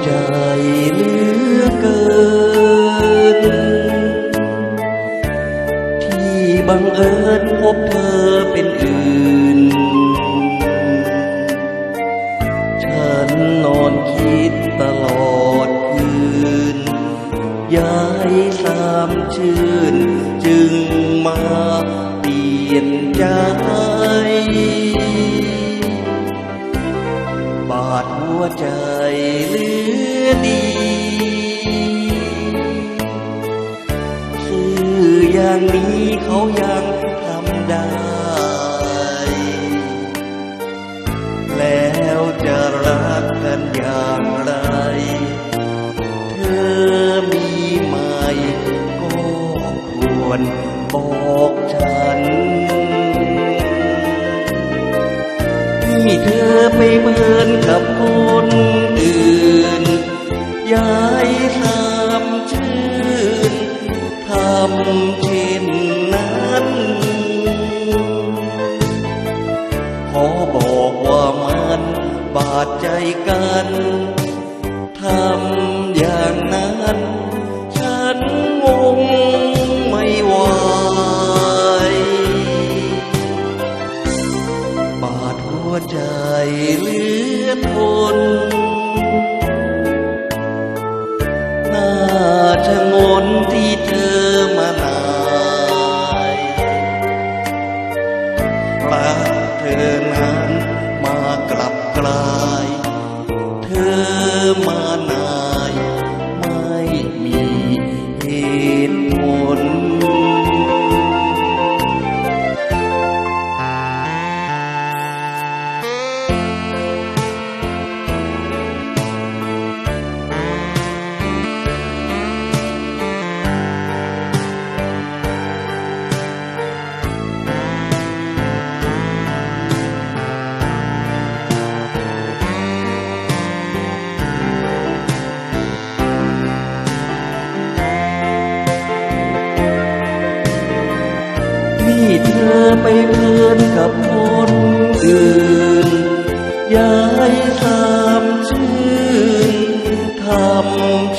ใจเหลือเกินที่บังเอิญพบเธอเป็นอื่นฉันนอนคิดตลอดคืนย้ายสามชื่นจึงมาเปลี่ยนใจบาดหัวใจเหลือดีซื่ออย่างนี้เขายังทำได้แล้วจะรักกันอย่างไรเธอมีไหมก็ควรบอกฉันที่เธอไปเหมือนกับคนอื่นย้ายสามชื่นทำเช่นนั้นขอบอกว่ามันบาดใจกันทำอย่างนั้นฉันงงไม่ไหวบาดหัวใจเหลือทนน่าชะงนที่เธอมาหน่ายรักเธอนั้นมากลับกลายเธอมาหน่ายไม่มีเหตุผลที่เธอไปเพื่อนกับคนอื่นย้ายสามชื่นทำ